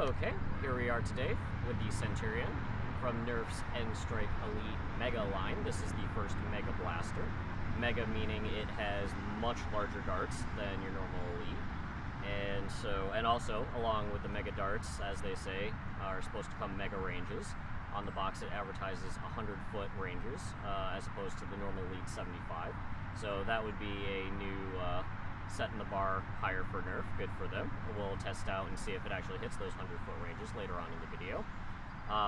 Okay, here we are today with the Centurion from Nerf's N-Strike Elite Mega line. This is the first Mega Blaster. Mega meaning it has much larger darts than your normal Elite. And also, along with the Mega darts, as they say, are supposed to come Mega ranges. On the box it advertises 100-foot ranges, as opposed to the normal Elite 75. So that would be a new setting the bar higher for Nerf. Good for them. We'll test out and see if it actually hits those 100-foot ranges later on in the video.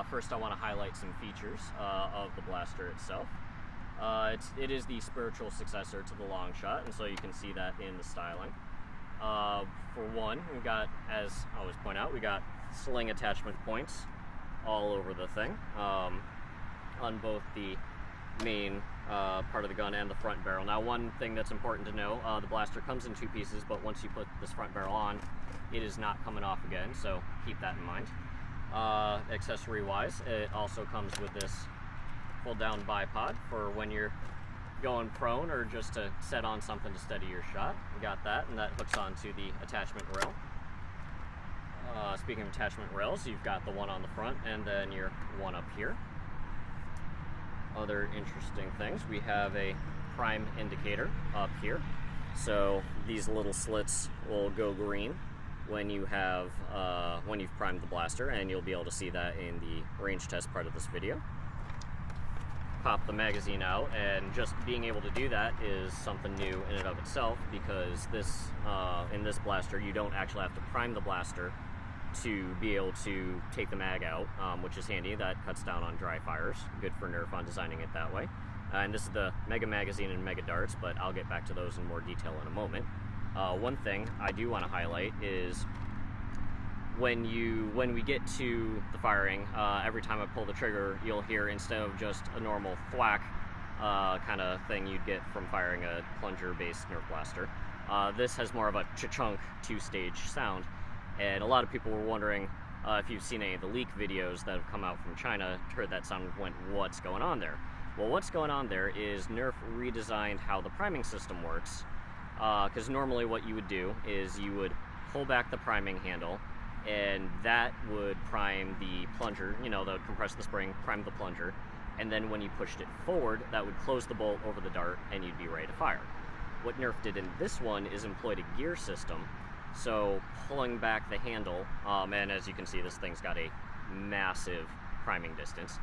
First I want to highlight some features of the blaster itself. It is the spiritual successor to the long shot, and so you can see that in the styling. For one, we've got, as I always point out, we got sling attachment points all over the thing, on both the main part of the gun and the front barrel. Now, one thing that's important to know, the blaster comes in two pieces, but once you put this front barrel on, it is not coming off again, so keep that in mind. Accessory-wise, it also comes with this fold-down bipod for when you're going prone or just to set on something to steady your shot. We got that, and that hooks onto the attachment rail. Speaking of attachment rails, you've got the one on the front and then your one up here. Other interesting things, we have a prime indicator up here. So these little slits will go green when you have when you've primed the blaster, and you'll be able to see that in the range test part of this video. Pop the magazine out, and just being able to do that is something new in and of itself, because this in this blaster you don't actually have to prime the blaster to be able to take the mag out, which is handy. That cuts down on dry fires. Good for Nerf on designing it that way. And this is the Mega magazine and Mega darts, but I'll get back to those in more detail in a moment. One thing I do want to highlight is when we get to the firing, every time I pull the trigger, you'll hear, instead of just a normal thwack kind of thing you'd get from firing a plunger-based Nerf blaster, this has more of a cha-chunk two-stage sound. And a lot of people were wondering if you've seen any of the leak videos that have come out from China, heard that sound and went, what's going on there? Well, what's going on there is Nerf redesigned how the priming system works. Because normally what you would do is you would pull back the priming handle, and that would prime the plunger, that would compress the spring, prime the plunger, and then when you pushed it forward, that would close the bolt over the dart and you'd be ready to fire. What Nerf did in this one is employed a gear system. So pulling back the handle, and as you can see, this thing's got a massive priming distance.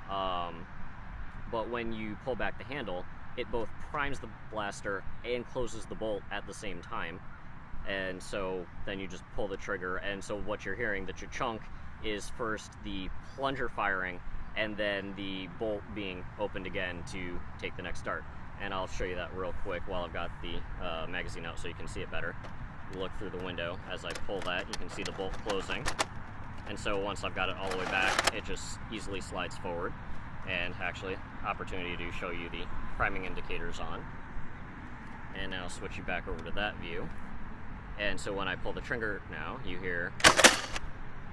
But when you pull back the handle, it both primes the blaster and closes the bolt at the same time. And so then you just pull the trigger, and so what you're hearing, the cha-chunk, is first the plunger firing and then the bolt being opened again to take the next dart. And I'll show you that real quick while I've got the magazine out so you can see it better. Look through the window. As I pull that, you can see the bolt closing, and so once I've got it all the way back, it just easily slides forward. And actually, opportunity to show you the priming indicators on. And now switch you back over to that view, and so when I pull the trigger now, you hear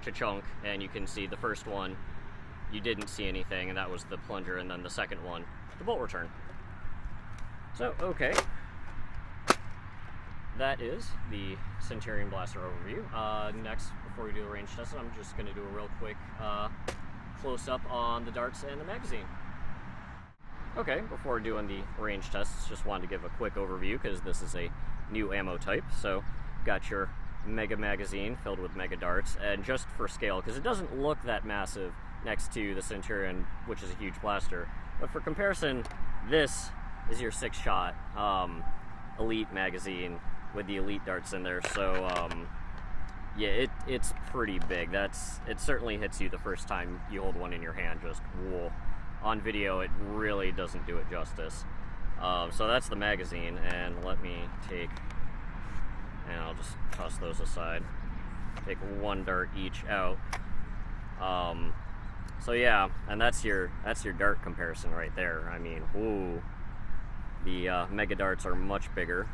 cha-chunk, and you can see the first one you didn't see anything, and that was the plunger, and then the second one, the bolt return. So okay, that is the Centurion blaster overview. Next, before we do the range test, I'm just going to do a real quick close-up on the darts and the magazine. Okay, before doing the range tests, just wanted to give a quick overview because this is a new ammo type. So, got your Mega magazine filled with Mega darts, and just for scale, because it doesn't look that massive next to the Centurion, which is a huge blaster, but for comparison, this is your 6-shot Elite magazine with the Elite darts in there. So yeah, it's pretty big. It certainly hits you the first time you hold one in your hand. Just whoa. On video it really doesn't do it justice. So that's the magazine, and let me take, and I'll just toss those aside, take one dart each out. So yeah, and that's your dart comparison right there. I mean, whoo, the Mega darts are much bigger.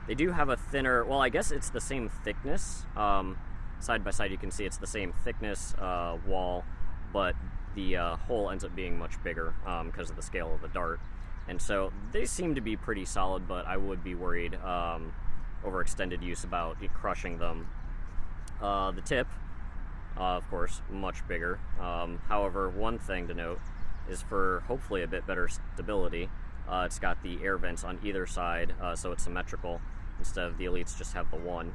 They do have a thinner, well, I guess it's the same thickness. Side by side you can see it's the same thickness wall, but the hole ends up being much bigger because of the scale of the dart. And so they seem to be pretty solid, but I would be worried over extended use about it crushing them. The tip Of course, much bigger. However, one thing to note is for hopefully a bit better stability, it's got the air vents on either side, so it's symmetrical instead of the Elites just have the one.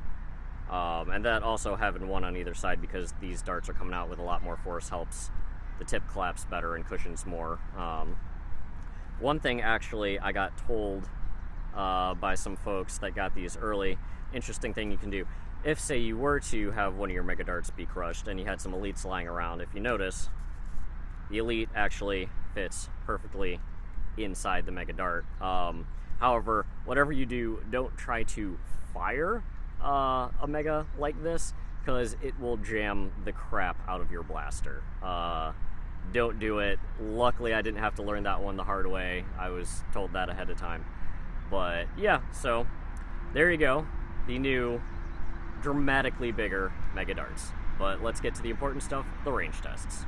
And that also having one on either side, because these darts are coming out with a lot more force, helps the tip collapse better and cushions more. One thing actually I got told by some folks that got these early, interesting thing you can do. If, say, you were to have one of your Mega Darts be crushed and you had some Elites lying around, if you notice, the Elite actually fits perfectly inside the Mega Dart. However, whatever you do, don't try to fire a Mega like this, because it will jam the crap out of your blaster. Don't do it. Luckily, I didn't have to learn that one the hard way. I was told that ahead of time. But yeah, so there you go. The new, dramatically bigger Mega Darts. But let's get to the important stuff, the range tests.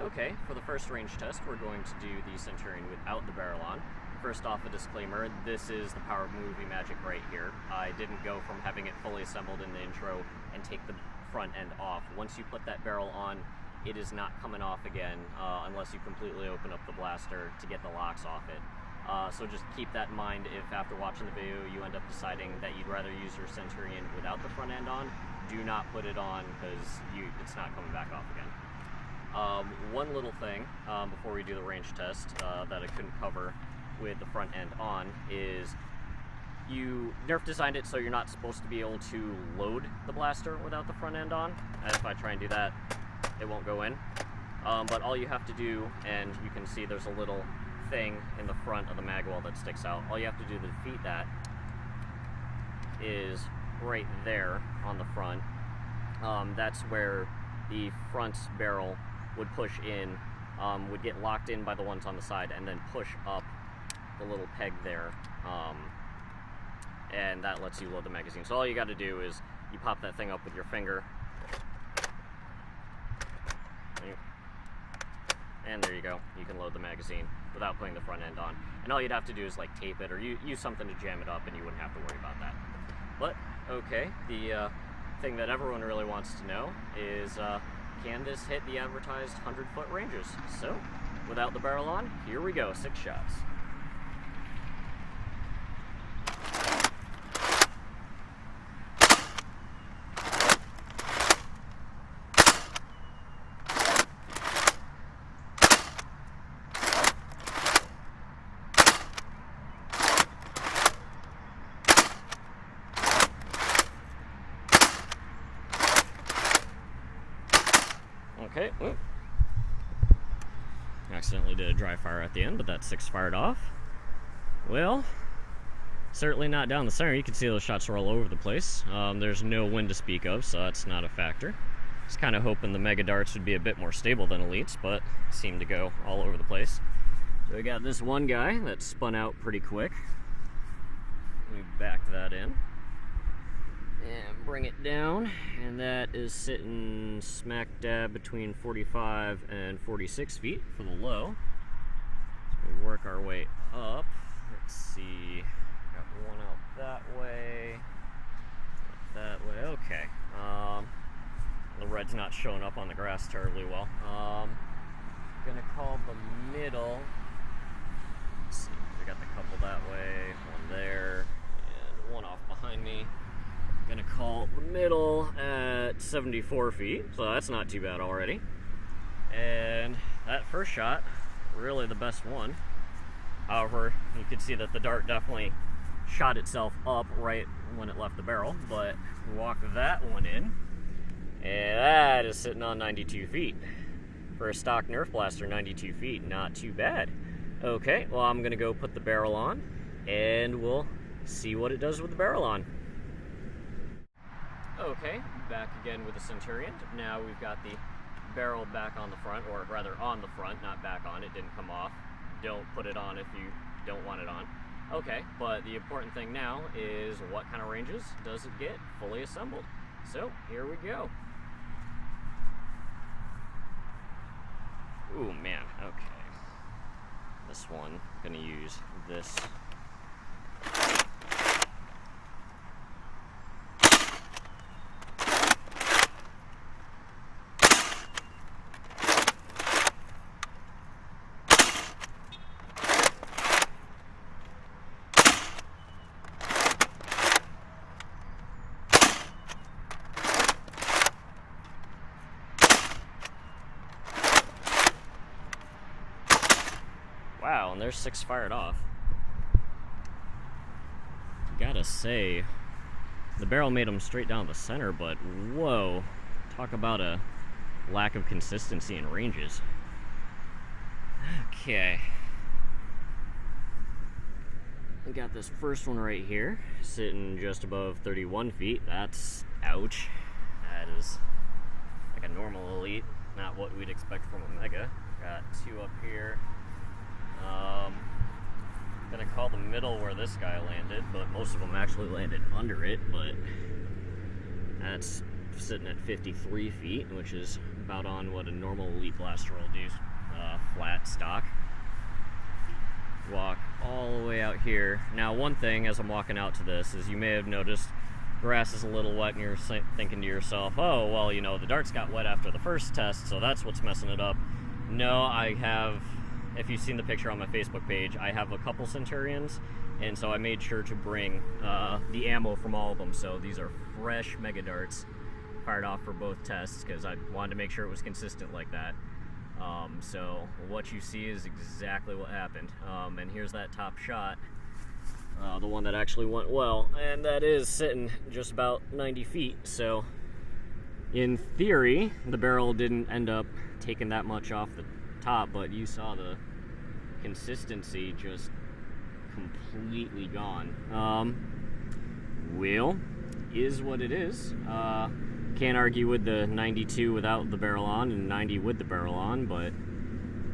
Okay, for the first range test, we're going to do the Centurion without the barrel on. First off, a disclaimer, this is the power of movie magic right here. I didn't go from having it fully assembled in the intro and take the front end off. Once you put that barrel on, it is not coming off again unless you completely open up the blaster to get the locks off it. So just keep that in mind if after watching the video you end up deciding that you'd rather use your Centurion without the front end on. Do not put it on, because it's not coming back off again. One little thing before we do the range test that I couldn't cover with the front end on is Nerf designed it so you're not supposed to be able to load the blaster without the front end on. And if I try and do that, it won't go in. But all you have to do, and you can see there's a little thing in the front of the mag well that sticks out. All you have to do to defeat that is right there on the front. That's where the front barrel would push in, would get locked in by the ones on the side, and then push up the little peg there, and that lets you load the magazine. So all you got to do is you pop that thing up with your finger, and there you go. You can load the magazine without putting the front end on. And all you'd have to do is like tape it or use something to jam it up, and you wouldn't have to worry about that. But okay, the thing that everyone really wants to know is can this hit the advertised 100-foot ranges? So without the barrel on, here we go, 6 shots. Okay, whoop. Accidentally did a dry fire at the end, but that 6 fired off. Well, certainly not down the center. You can see those shots are all over the place. There's no wind to speak of, so that's not a factor. Just kind of hoping the Mega Darts would be a bit more stable than Elites, but seem to go all over the place. So we got this one guy that spun out pretty quick. Let me back that in and bring it down, and that is sitting smack dab between 45 and 46 feet for the low. So we work our way up. Let's see, got one out that way, okay. The red's not showing up on the grass terribly well. Gonna call the middle. Let's see, we got the couple that way, one there, and one off behind me. Gonna call the middle at 74 feet, so that's not too bad already. And that first shot, really the best one. However, you can see that the dart definitely shot itself up right when it left the barrel, but walk that one in, and that is sitting on 92 feet. For a stock Nerf blaster, 92 feet, not too bad. Okay, well, I'm gonna go put the barrel on, and we'll see what it does with the barrel on. Okay, back again with the Centurion. Now we've got the barrel back on the front, or rather on the front, not back on. It didn't come off. Don't put it on if you don't want it on. Okay, but the important thing now is what kind of ranges does it get fully assembled? So, here we go. Ooh, man, okay. This one, I'm gonna use this. there's 6 fired off. Gotta say, the barrel made them straight down the center, but whoa, talk about a lack of consistency in ranges. Okay. We got this first one right here, sitting just above 31 feet. That's, ouch. That is like a normal elite, not what we'd expect from a mega. Got 2 up here. Gonna call the middle where this guy landed, but most of them actually landed under it, but that's sitting at 53 feet, which is about on what a normal elite blaster will do, flat stock. Walk all the way out here. Now, one thing as I'm walking out to this is you may have noticed grass is a little wet and you're thinking to yourself, oh, well, you know, the darts got wet after the first test, so that's what's messing it up. No, I have, if you've seen the picture on my Facebook page, I have a couple Centurions, and so I made sure to bring the ammo from all of them. So these are fresh mega darts, fired off for both tests, because I wanted to make sure it was consistent like that. So what you see is exactly what happened. And here's that top shot, the one that actually went well, and that is sitting just about 90 feet. So in theory, the barrel didn't end up taking that much off the top, but you saw the consistency just completely gone. Well, is what it is. Can't argue with the 92 without the barrel on and 90 with the barrel on, but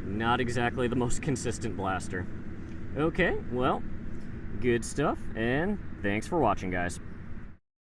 not exactly the most consistent blaster. Okay, well, good stuff, and thanks for watching, guys.